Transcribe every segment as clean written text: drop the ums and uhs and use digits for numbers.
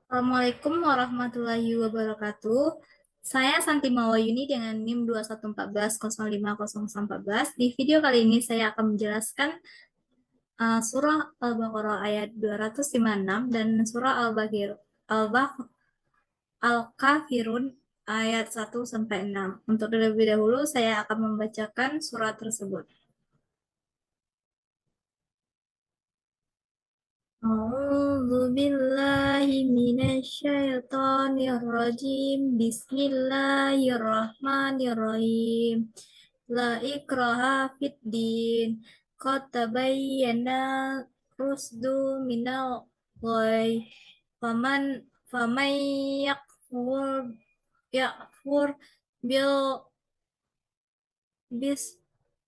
Assalamualaikum warahmatullahi wabarakatuh. Saya Santi Mawayuni dengan NIM 214105014. Di video kali ini saya akan menjelaskan surah Al-Baqarah ayat 256 dan surah Al-Kafirun ayat 1 sampai 6. Untuk terlebih dahulu saya akan membacakan surah tersebut. A'udzu billahi minasyaitonir rajim. Bismillahirrahmanirrahim. La ikraha fid din. Qad tabayyana rusdu minal ghayy. Faman yakfur bil bis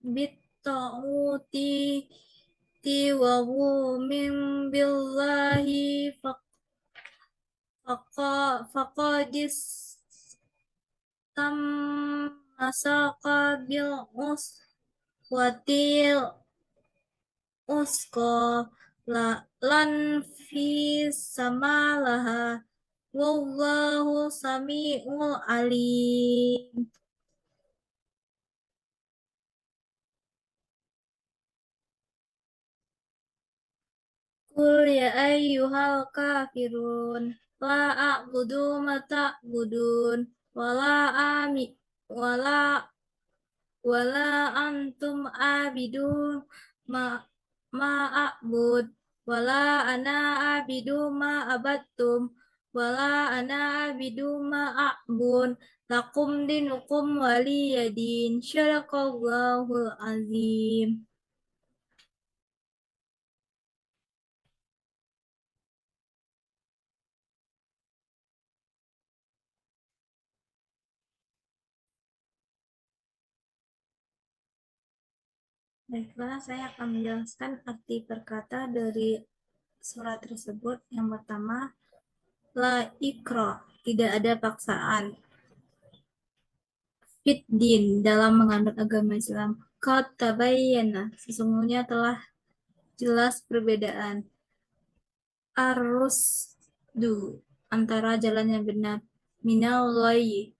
bit ta'uti wa min billahi faqadis tam masaka bil uswatil usko lan fi samalaha wallahu sami'ul alim. Qul ya ayyuhal kafirun la a'budu ma ta'budun wala ami wala wala antum abidun ma ma a'bud wala ana abidu ma abattum wala ana abidu ma a'bun lakum dinukum waliyadin syaraqallahul azim. Baiklah, saya akan menjelaskan arti perkata dari surat tersebut. Yang pertama, la ikro, tidak ada paksaan. Fiddin, dalam menganut agama Islam. Qad tabayyana, sesungguhnya telah jelas perbedaan. Ar-rusdu, antara jalan yang benar. Minal ghayyi,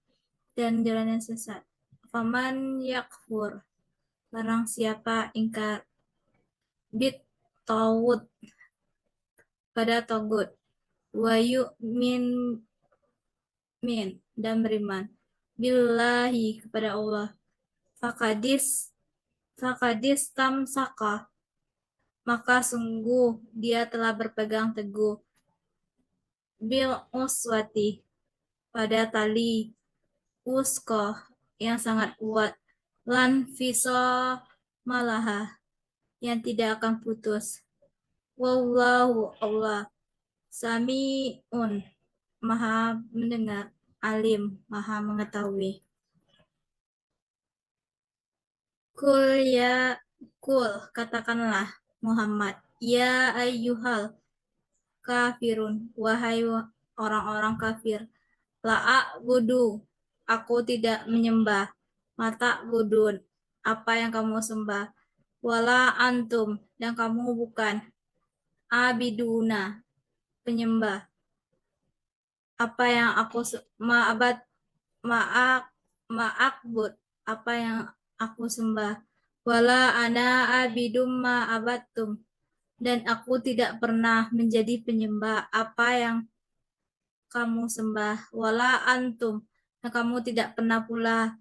dan jalan yang sesat. Faman yakfur, barang siapa ingkar. Bit tawud, pada togut. Wayu min, dan beriman. Billahi, kepada Allah. Fakadis fakadis tamsaka, maka sungguh dia telah berpegang teguh. Bil uswati, pada tali usko yang sangat kuat. Lan viso malaha, yang tidak akan putus. Wallahu, Allah. Sami'un, maha mendengar. Alim, maha mengetahui. Kul ya kul, katakanlah Muhammad, ya ayyuhal kafirun, wahai orang-orang kafir. La'a'budu, aku tidak menyembah. Mata budun, apa yang kamu sembah. Wala antum, dan kamu bukan. Abiduna, penyembah. Apa yang aku ma'abad ma'ak ma'akbud, apa yang aku sembah. Wala ana abidum ma'abattum, dan aku tidak pernah menjadi penyembah apa yang kamu sembah. Wala antum, dan kamu tidak pernah pula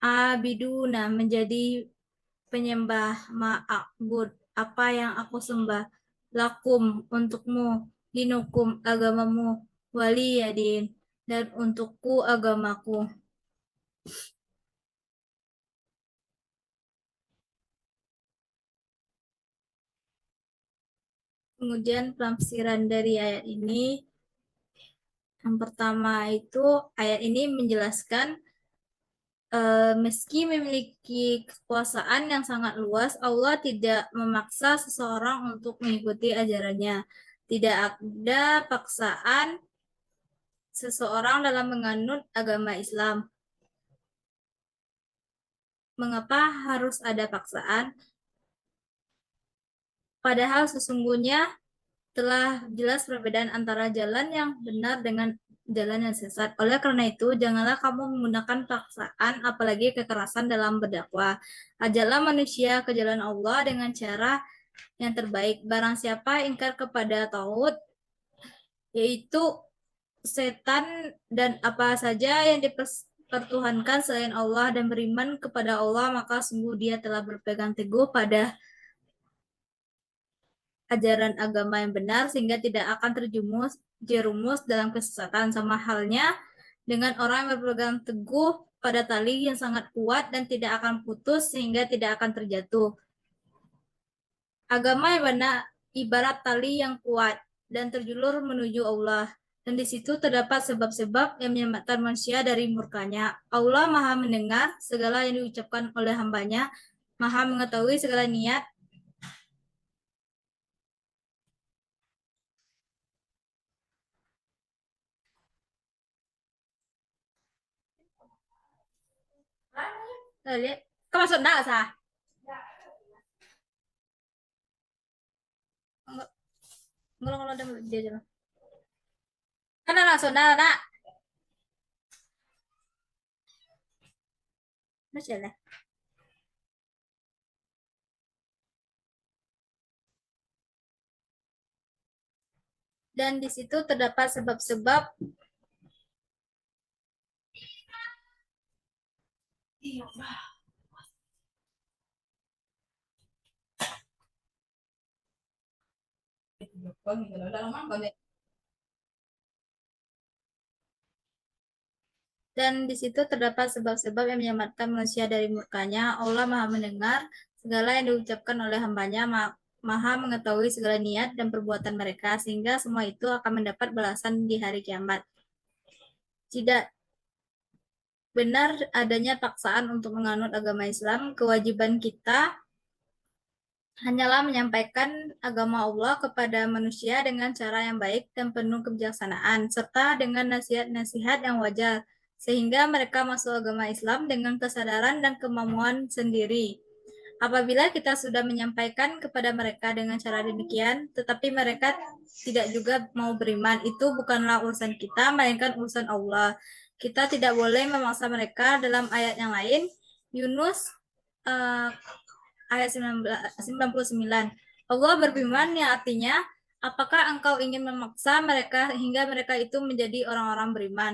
abiduna menjadi penyembah ma'abud apa yang aku sembah. Lakum, untukmu, dinukum, agamamu, waliyadin, dan untukku agamaku. Kemudian penafsiran dari ayat ini, yang pertama itu ayat ini menjelaskan meski memiliki kekuasaan yang sangat luas, Allah tidak memaksa seseorang untuk mengikuti ajarannya. Tidak ada paksaan seseorang dalam menganut agama Islam. Mengapa harus ada paksaan? Padahal sesungguhnya telah jelas perbedaan antara jalan yang benar dengan jalan yang sesat. Oleh karena itu, janganlah kamu menggunakan paksaan, apalagi kekerasan dalam berdakwah. Ajarlah manusia ke jalan Allah dengan cara yang terbaik. Barang siapa ingkar kepada tauhid, yaitu setan dan apa saja yang dipertuhankan selain Allah dan beriman kepada Allah, maka sungguh dia telah berpegang teguh pada ajaran agama yang benar sehingga tidak akan jerumus dalam kesesatan, sama halnya dengan orang yang berpegang teguh pada tali yang sangat kuat dan tidak akan putus sehingga tidak akan terjatuh. Agama yang benar ibarat tali yang kuat dan terjulur menuju Allah. Dan di situ terdapat sebab-sebab yang menyelamatkan manusia dari murkanya. Allah Maha mendengar segala yang diucapkan oleh hambanya, Maha mengetahui segala niat. Lihat, kau masuk enggak sah? Enggak, enggak, kalau ada dia aja. Kan anak saudara, nak. Masya Allah. Dan di situ terdapat sebab-sebab. Dan di situ terdapat sebab-sebab yang menyelamatkan manusia dari murkanya. Allah Maha mendengar segala yang diucapkan oleh hambanya, Maha mengetahui segala niat dan perbuatan mereka, sehingga semua itu akan mendapat balasan di hari kiamat. Tidak benar adanya paksaan untuk menganut agama Islam. Kewajiban kita hanyalah menyampaikan agama Allah kepada manusia dengan cara yang baik dan penuh kebijaksanaan, serta dengan nasihat-nasihat yang wajar, sehingga mereka masuk agama Islam dengan kesadaran dan kemampuan sendiri. Apabila kita sudah menyampaikan kepada mereka dengan cara demikian, tetapi mereka tidak juga mau beriman, itu bukanlah urusan kita, melainkan urusan Allah. Kita tidak boleh memaksa mereka. Dalam ayat yang lain, Yunus uh, ayat 99. Allah berfirman yang artinya, apakah engkau ingin memaksa mereka hingga mereka itu menjadi orang-orang beriman?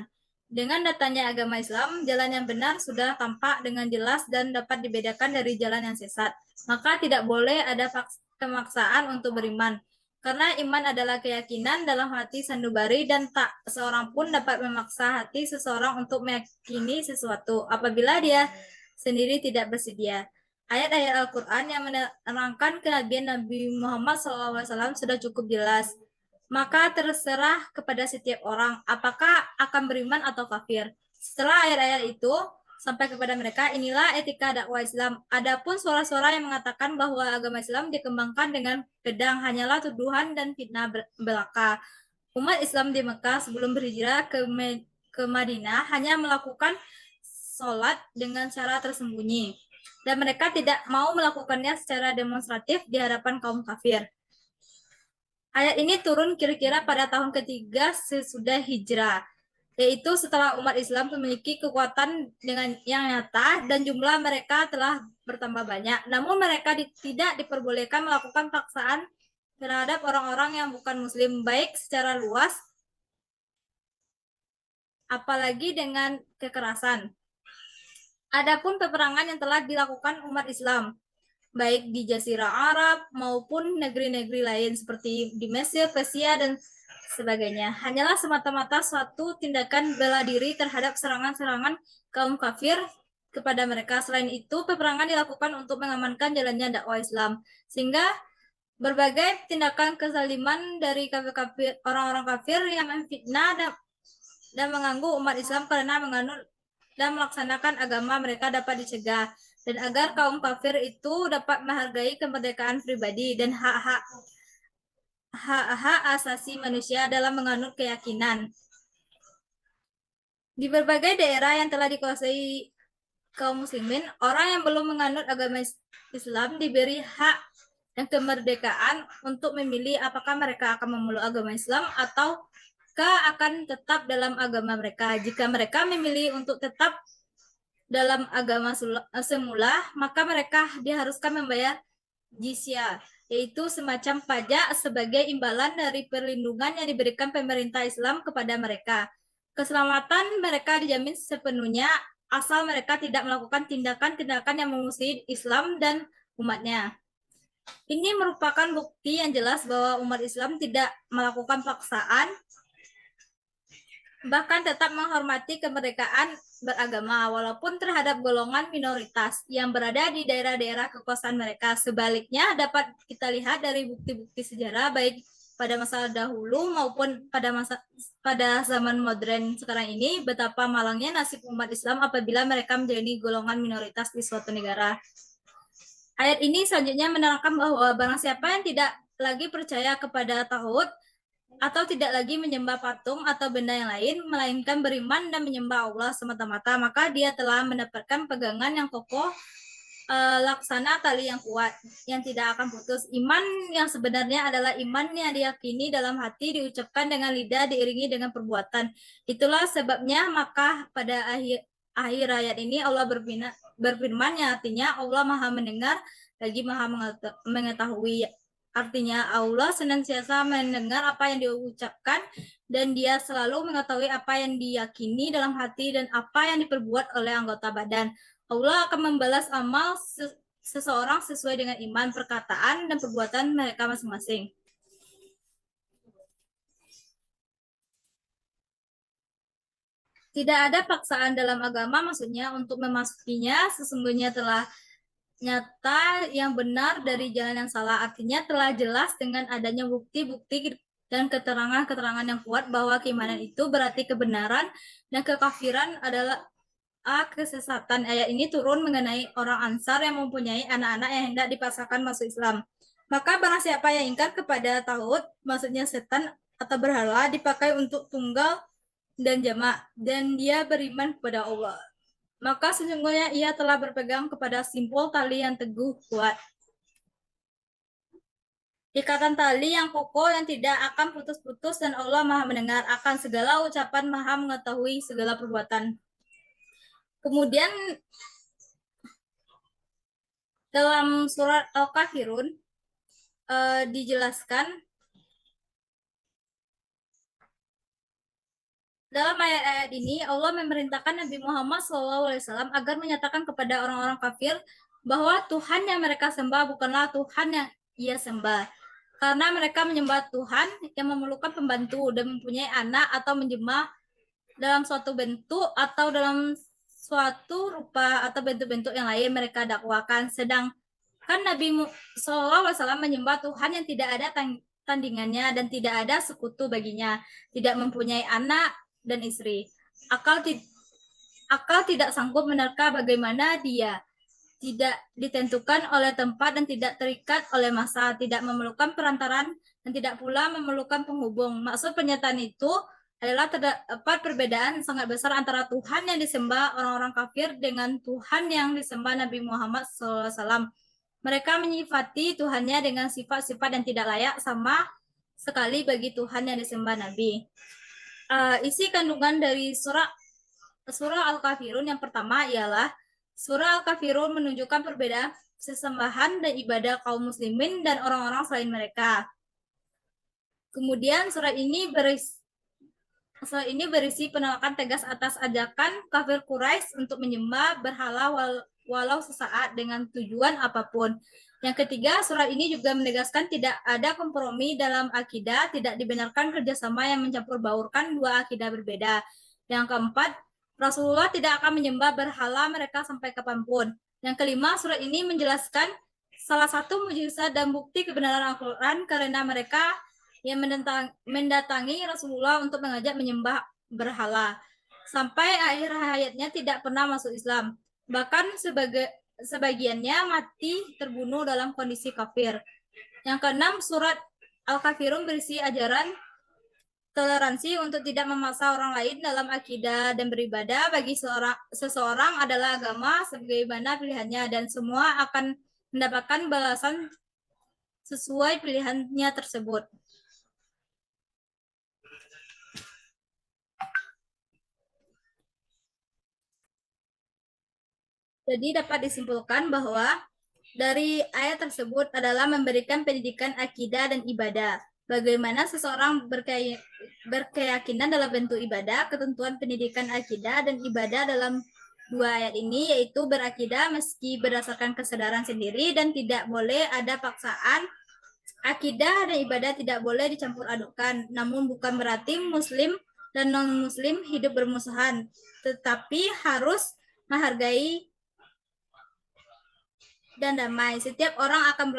Dengan datanya agama Islam, jalan yang benar sudah tampak dengan jelas dan dapat dibedakan dari jalan yang sesat. Maka tidak boleh ada pemaksaan untuk beriman. Karena iman adalah keyakinan dalam hati sanubari dan tak seorang pun dapat memaksa hati seseorang untuk meyakini sesuatu apabila dia sendiri tidak bersedia. Ayat-ayat Al-Quran yang menerangkan kenabian Nabi Muhammad SAW sudah cukup jelas. Maka terserah kepada setiap orang apakah akan beriman atau kafir. Setelah ayat-ayat itu sampai kepada mereka, inilah etika dakwah Islam. Adapun suara-suara yang mengatakan bahwa agama Islam dikembangkan dengan pedang hanyalah tuduhan dan fitnah belaka. Umat Islam di Mekah sebelum berhijrah ke Madinah hanya melakukan sholat dengan cara tersembunyi. Dan mereka tidak mau melakukannya secara demonstratif di hadapan kaum kafir. Ayat ini turun kira-kira pada tahun ketiga sesudah hijrah, yaitu setelah umat Islam memiliki kekuatan dengan yang nyata dan jumlah mereka telah bertambah banyak. Namun mereka tidak diperbolehkan melakukan paksaan terhadap orang-orang yang bukan muslim, baik secara luas, apalagi dengan kekerasan. Adapun peperangan yang telah dilakukan umat Islam, baik di Jazirah Arab maupun negeri-negeri lain seperti di Mesir, Persia, dan sebagainya, hanyalah semata-mata suatu tindakan bela diri terhadap serangan-serangan kaum kafir kepada mereka. Selain itu, peperangan dilakukan untuk mengamankan jalannya dakwah Islam, sehingga berbagai tindakan kezaliman dari orang-orang kafir yang memfitnah dan mengganggu umat Islam karena menganut dan melaksanakan agama mereka dapat dicegah, dan agar kaum kafir itu dapat menghargai kemerdekaan pribadi dan hak-hak asasi manusia dalam menganut keyakinan. Di berbagai daerah yang telah dikuasai kaum muslimin, orang yang belum menganut agama Islam diberi hak dan kemerdekaan untuk memilih apakah mereka akan memeluk agama Islam ataukah akan tetap dalam agama mereka. Jika mereka memilih untuk tetap dalam agama semula, maka mereka diharuskan membayar jizyah, yaitu semacam pajak sebagai imbalan dari perlindungan yang diberikan pemerintah Islam kepada mereka. Keselamatan mereka dijamin sepenuhnya asal mereka tidak melakukan tindakan-tindakan yang memusuhi Islam dan umatnya. Ini merupakan bukti yang jelas bahwa umat Islam tidak melakukan paksaan, bahkan tetap menghormati kemerdekaan beragama, walaupun terhadap golongan minoritas yang berada di daerah-daerah kekuasaan mereka. Sebaliknya, dapat kita lihat dari bukti-bukti sejarah, baik pada masa dahulu maupun pada zaman modern sekarang ini, betapa malangnya nasib umat Islam apabila mereka menjadi golongan minoritas di suatu negara. Ayat ini selanjutnya menerangkan bahwa barang siapa yang tidak lagi percaya kepada Tauhid atau tidak lagi menyembah patung atau benda yang lain, melainkan beriman dan menyembah Allah semata-mata, maka dia telah mendapatkan pegangan yang kokoh, laksana tali yang kuat, yang tidak akan putus. Iman yang sebenarnya adalah iman yang diyakini dalam hati, diucapkan dengan lidah, diiringi dengan perbuatan. Itulah sebabnya maka pada akhir ayat ini Allah berfirman yang artinya Allah Maha mendengar lagi Maha mengetahui. Artinya Allah senantiasa mendengar apa yang diucapkan dan dia selalu mengetahui apa yang diyakini dalam hati dan apa yang diperbuat oleh anggota badan. Allah akan membalas amal seseorang sesuai dengan iman, perkataan, dan perbuatan mereka masing-masing. Tidak ada paksaan dalam agama, maksudnya untuk memasukinya sesungguhnya telah nyata yang benar dari jalan yang salah. Artinya telah jelas dengan adanya bukti-bukti dan keterangan-keterangan yang kuat bahwa keimanan itu berarti kebenaran dan kekafiran adalah kesesatan. Ayat ini turun mengenai orang Ansar yang mempunyai anak-anak yang hendak dipaksakan masuk Islam. Maka barang siapa yang ingkar kepada Tauhid, maksudnya setan atau berhala, dipakai untuk tunggal dan jamak, dan dia beriman kepada Allah, maka sesungguhnya ia telah berpegang kepada simpul tali yang teguh kuat. Ikatan tali yang kokoh yang tidak akan putus-putus dan Allah Maha mendengar akan segala ucapan, Maha mengetahui segala perbuatan. Kemudian dalam surat Al-Kafirun dijelaskan dalam ayat-ayat ini Allah memerintahkan Nabi Muhammad SAW agar menyatakan kepada orang-orang kafir bahwa Tuhan yang mereka sembah bukanlah Tuhan yang ia sembah. Karena mereka menyembah Tuhan yang memerlukan pembantu dan mempunyai anak atau menjemah dalam suatu bentuk atau dalam suatu rupa atau bentuk-bentuk yang lain mereka dakwakan. Sedangkan Nabi SAW menyembah Tuhan yang tidak ada tandingannya dan tidak ada sekutu baginya, tidak mempunyai anak dan istri. Akal tidak sanggup menerka bagaimana dia, tidak ditentukan oleh tempat dan tidak terikat oleh masa, tidak memerlukan perantaran dan tidak pula memerlukan penghubung. Maksud pernyataan itu adalah terdapat perbedaan sangat besar antara Tuhan yang disembah orang-orang kafir dengan Tuhan yang disembah Nabi Muhammad SAW. Mereka menyifati Tuhannya dengan sifat-sifat yang tidak layak sama sekali bagi Tuhan yang disembah Nabi. Isi kandungan dari surah Al-Kafirun yang pertama ialah surah Al-Kafirun menunjukkan perbedaan sesembahan dan ibadah kaum muslimin dan orang-orang selain mereka. Kemudian surat ini berisi penolakan tegas atas ajakan kafir Quraisy untuk menyembah berhala walau sesaat dengan tujuan apapun. Yang ketiga, surat ini juga menegaskan tidak ada kompromi dalam akidah, tidak dibenarkan kerjasama yang mencampur baurkan dua akidah berbeda. Yang keempat, Rasulullah tidak akan menyembah berhala mereka sampai kapanpun. Yang kelima, surat ini menjelaskan salah satu mukjizat dan bukti kebenaran Al-Quran karena mereka yang mendatangi Rasulullah untuk mengajak menyembah berhala. Sampai akhir hayatnya tidak pernah masuk Islam. Bahkan sebagiannya mati terbunuh dalam kondisi kafir. Yang keenam, surat Al-Kafirun berisi ajaran toleransi untuk tidak memaksa orang lain dalam akidah dan beribadah. Bagi seseorang adalah agama sebagaimana pilihannya dan semua akan mendapatkan balasan sesuai pilihannya tersebut. Jadi dapat disimpulkan bahwa dari ayat tersebut adalah memberikan pendidikan akidah dan ibadah. Bagaimana seseorang berkeyakinan dalam bentuk ibadah, ketentuan pendidikan akidah dan ibadah dalam dua ayat ini yaitu berakidah meski berdasarkan kesadaran sendiri dan tidak boleh ada paksaan. Akidah dan ibadah tidak boleh dicampur adukkan, namun bukan berarti muslim dan non-muslim hidup bermusuhan, tetapi harus menghargai dan damai. Setiap orang akan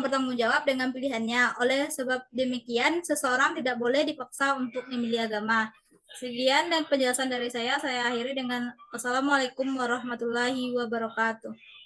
bertanggung jawab dengan pilihannya. Oleh sebab demikian, seseorang tidak boleh dipaksa untuk memilih agama. Sekian dan penjelasan dari saya akhiri dengan Wassalamualaikum warahmatullahi wabarakatuh.